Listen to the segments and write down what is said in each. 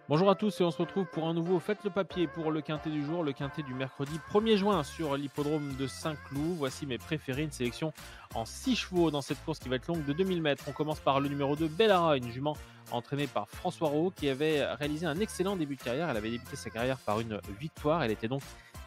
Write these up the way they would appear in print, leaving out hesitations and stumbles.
Bonjour à tous et on se retrouve pour un nouveau Faites le papier pour le quintet du jour, le quintet du mercredi 1er juin sur l'hippodrome de Saint-Cloud. Voici mes préférés, une sélection en 6 chevaux dans cette course qui va être longue de 2000 mètres. On commence par le numéro 2, Bellara, une jument entraînée par François Rowe qui avait réalisé un excellent début de carrière. Elle avait débuté sa carrière par une victoire, elle était donc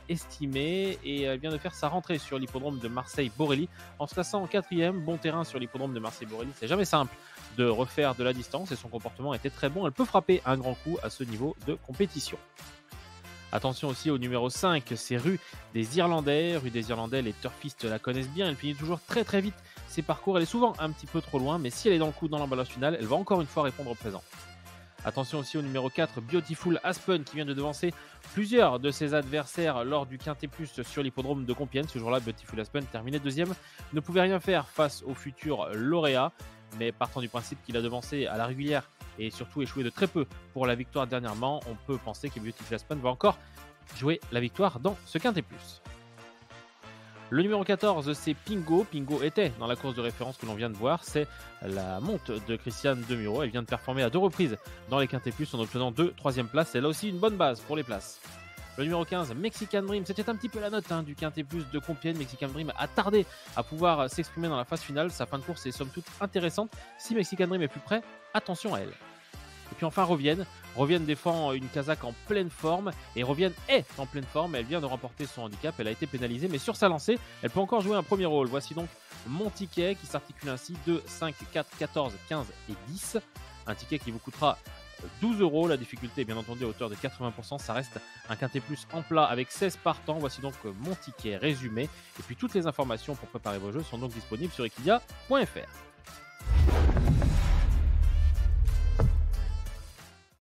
estimée et elle vient de faire sa rentrée sur l'hippodrome de Marseille-Borelli en se classant en quatrième. Bon terrain sur l'hippodrome de Marseille-Borelli, c'est jamais simple de refaire de la distance et son comportement était très bon. Elle peut frapper un grand coup à ce niveau de compétition. Attention aussi au numéro 5, c'est Rue des Irlandais. Rue des Irlandais, les turfistes la connaissent bien, elle finit toujours très très vite ses parcours. Elle est souvent un petit peu trop loin, mais si elle est dans le coup dans l'emballage final, elle va encore une fois répondre présent. Attention aussi au numéro 4, Beautiful Aspen, qui vient de devancer plusieurs de ses adversaires lors du Quintet Plus sur l'hippodrome de Compiègne. Ce jour-là, Beautiful Aspen terminait deuxième, ne pouvait rien faire face au futur lauréat, mais partant du principe qu'il a devancé à la régulière et surtout échoué de très peu pour la victoire dernièrement, on peut penser que Beautiful Aspen va encore jouer la victoire dans ce Quintet Plus. Le numéro 14, c'est Pingo. Pingo était dans la course de référence que l'on vient de voir. C'est la monte de Christiane Demuro. Elle vient de performer à 2 reprises dans les Quintet Plus en obtenant 2 troisième places. C'est là aussi une bonne base pour les places. Le numéro 15, Mexican Dream, c'était un petit peu la note du Quintet Plus de Compiègne. Mexican Dream a tardé à pouvoir s'exprimer dans la phase finale. Sa fin de course est somme toute intéressante. Si Mexican Dream est plus près, attention à elle. Et puis enfin Revienne défend une casaque en pleine forme et Revienne est en pleine forme. Elle vient de remporter son handicap, elle a été pénalisée, mais sur sa lancée, elle peut encore jouer un premier rôle. Voici donc mon ticket qui s'articule ainsi 2, 5, 4, 14, 15 et 10. Un ticket qui vous coûtera 12 €. La difficulté est bien entendu à hauteur de 80%. Ça reste un quintet plus en plat avec 16 partants. Voici donc mon ticket résumé. Et puis toutes les informations pour préparer vos jeux sont donc disponibles sur equidia.fr.